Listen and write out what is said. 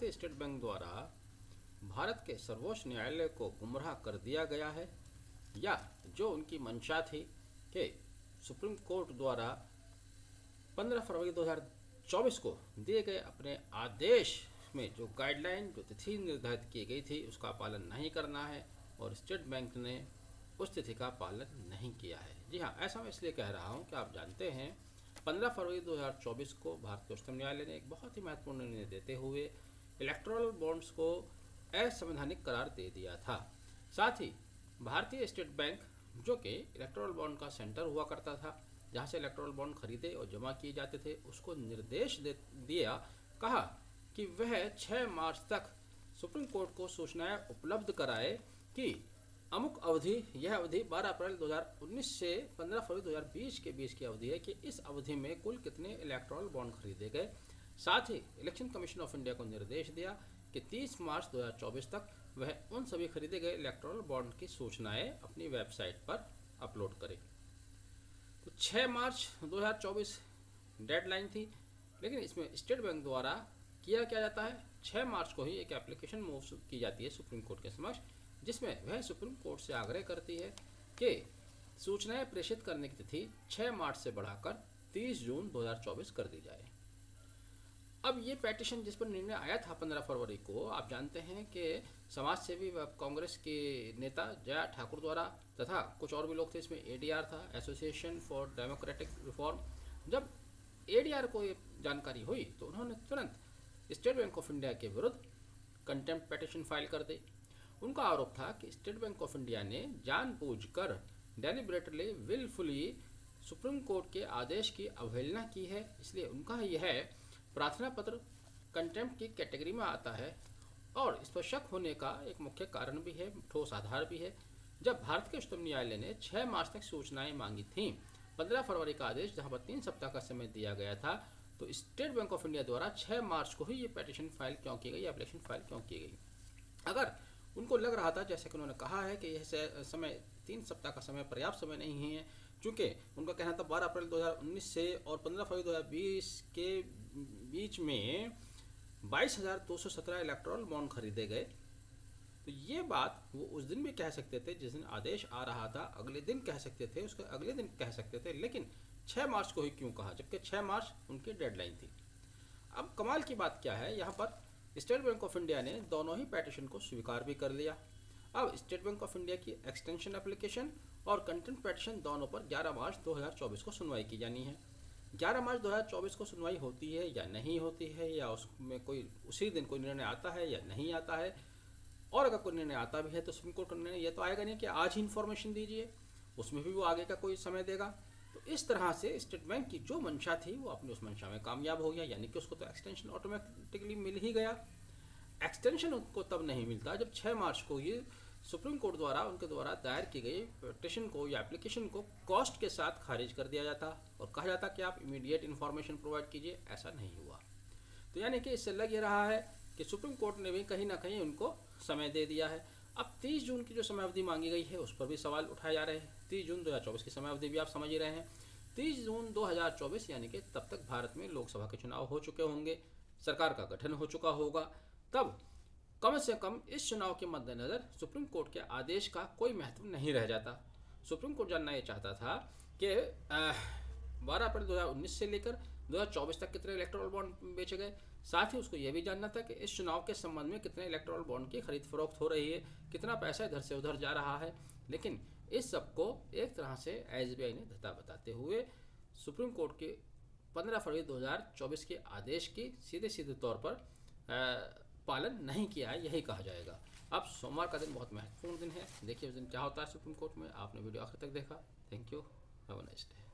भारतीय state bank द्वारा भारत के सर्वोच्च न्यायालय को गुमराह कर दिया गया है, या जो उनकी मंशा थी कि सुप्रीम कोर्ट द्वारा 15 फरवरी 2024 को दिए गए अपने आदेश में जो गाइडलाइन, जो तिथि निर्धारित की गई थी, उसका पालन नहीं करना है और स्टेट बैंक ने उस तिथि का पालन नहीं किया है। जी हाँ, ऐसा मैं इसलिए कह रहा हूँ कि आप जानते हैं 15 फरवरी 2024 को भारतीय उच्चतम न्यायालय ने एक बहुत ही महत्वपूर्ण निर्णय देते हुए इलेक्टोरल बॉन्ड्स को असंवैधानिक करार दे दिया था। साथ ही भारतीय स्टेट बैंक, जो कि इलेक्टोरल बॉन्ड का सेंटर हुआ करता था, जहाँ से इलेक्टोरल बॉन्ड खरीदे और जमा किए जाते थे, उसको निर्देश दिया, कहा कि वह 6 मार्च तक सुप्रीम कोर्ट को सूचनाएं उपलब्ध कराए कि अमुक अवधि, यह अवधि 12 अप्रैल 2019 से 15 फरवरी 2020 के बीच की अवधि है, कि इस अवधि में कुल कितने इलेक्टोरल बॉन्ड खरीदे गए। साथ ही इलेक्शन कमीशन ऑफ इंडिया को निर्देश दिया कि 30 मार्च 2024 तक वह उन सभी खरीदे गए इलेक्टोरल बॉन्ड की सूचनाएं अपनी वेबसाइट पर अपलोड करे। तो 6 मार्च 2024 डेडलाइन थी, लेकिन इसमें स्टेट बैंक द्वारा किया क्या जाता है, 6 मार्च को ही एक एप्लीकेशन मूव की जाती है सुप्रीम कोर्ट के समक्ष, जिसमें वह सुप्रीम कोर्ट से आग्रह करती है कि सूचनाएं प्रेषित करने की तिथि 6 मार्च से बढ़ाकर 30 जून 2024 कर दी जाए। अब ये पेटिशन जिस पर निर्णय आया था 15 फरवरी को, आप जानते हैं कि समाज सेवी व कांग्रेस के नेता जया ठाकुर द्वारा, तथा कुछ और भी लोग थे, इसमें एडीआर था, एसोसिएशन फॉर डेमोक्रेटिक रिफॉर्म। जब एडीआर को ये जानकारी हुई तो उन्होंने तुरंत स्टेट बैंक ऑफ इंडिया के विरुद्ध कंटेम्प्ट पेटिशन फाइल कर दी। उनका आरोप था कि स्टेट बैंक ऑफ इंडिया ने जानबूझकर, डेलिब्रेटली, विलफुली सुप्रीम कोर्ट के आदेश की अवहेलना की है, इसलिए उनका यह प्रार्थना पत्र कंटेम्प्ट की कैटेगरी में आता है। और इस पर शक होने का एक मुख्य कारण भी है, ठोस आधार भी है। जब भारत के उच्चतम न्यायालय ने 6 मार्च तक सूचनाएं मांगी थीं, 15 फरवरी का आदेश जहां पर 3 सप्ताह का समय दिया गया था, तो स्टेट बैंक ऑफ इंडिया द्वारा 6 मार्च को ही ये पेटिशन फाइल क्यों की गई, एप्लीकेशन फाइल क्यों की गई। अगर उनको लग रहा था, जैसे कि उन्होंने कहा है, कि यह समय 3 सप्ताह का समय पर्याप्त समय नहीं है, चूँकि उनका कहना था 12 अप्रैल 2019 से और 15 फरवरी 2020 के बीच में 22,217 इलेक्टोरल बॉन्ड खरीदे गए, तो ये बात वो उस दिन भी कह सकते थे जिस दिन आदेश आ रहा था, अगले दिन कह सकते थे, उसके अगले दिन कह सकते थे, लेकिन 6 मार्च को ही क्यों कहा, जबकि 6 मार्च उनकी डेडलाइन थी। अब कमाल की बात क्या है, यहाँ पर स्टेट बैंक ऑफ इंडिया ने दोनों ही पेटिशन को स्वीकार भी कर लिया। अब स्टेट बैंक ऑफ इंडिया की एक्सटेंशन एप्लीकेशन और कंटेम्प्ट पेटिशन दोनों पर 11 मार्च 2024 को सुनवाई की जानी है। 11 मार्च 2024 को सुनवाई होती है या नहीं होती है, या उसमें कोई उसी दिन कोई निर्णय आता है या नहीं आता है, और अगर कोई निर्णय आता भी है तो सुप्रीम कोर्ट का निर्णय यह तो आएगा नहीं कि आज ही इन्फॉर्मेशन दीजिए, उसमें भी वो आगे का कोई समय देगा। तो इस तरह से स्टेट बैंक की जो मंशा थी वो अपनी उस मंशा में कामयाब हो गया, यानी कि उसको तो एक्सटेंशन ऑटोमेटिकली मिल ही गया। एक्सटेंशन उनको तब नहीं मिलता जब 6 मार्च को ये सुप्रीम कोर्ट द्वारा उनके द्वारा दायर की गई पिटीशन को या एप्लीकेशन को कॉस्ट के साथ खारिज कर दिया जाता और कहा जाता कि आप इमीडिएट इन्फॉर्मेशन प्रोवाइड कीजिए। ऐसा नहीं हुआ। तो यानी कि इससे लग ये रहा है कि सुप्रीम कोर्ट ने भी कहीं ना कहीं उनको समय दे दिया है। अब 30 जून की जो समय अवधि मांगी गई है उस पर भी सवाल उठाए जा रहे हैं। 30 जून 2024 की समय अवधि भी आप समझ ही रहे हैं। 30 जून 2024 यानी कि तब तक भारत में लोकसभा के चुनाव हो चुके होंगे, सरकार का गठन हो चुका होगा। तब कम से कम इस चुनाव के मद्देनज़र सुप्रीम कोर्ट के आदेश का कोई महत्व नहीं रह जाता। सुप्रीम कोर्ट जानना ये चाहता था कि 12 अप्रैल 2019 से लेकर 2024 तक कितने इलेक्टोरल बॉन्ड बेचे गए। साथ ही उसको यह भी जानना था कि इस चुनाव के संबंध में कितने इलेक्टोरल बॉन्ड की खरीद फरोख्त हो रही है, कितना पैसा इधर से उधर जा रहा है। लेकिन इस सबको एक तरह से एसबीआई ने धता बताते हुए सुप्रीम कोर्ट के 15 फरवरी 2024 के आदेश की सीधे तौर पर पालन नहीं किया है, यही कहा जाएगा। अब सोमवार का दिन बहुत महत्वपूर्ण दिन है। देखिए उस दिन क्या होता है सुप्रीम कोर्ट में। आपने वीडियो आखिर तक देखा। Thank you. Have a nice day.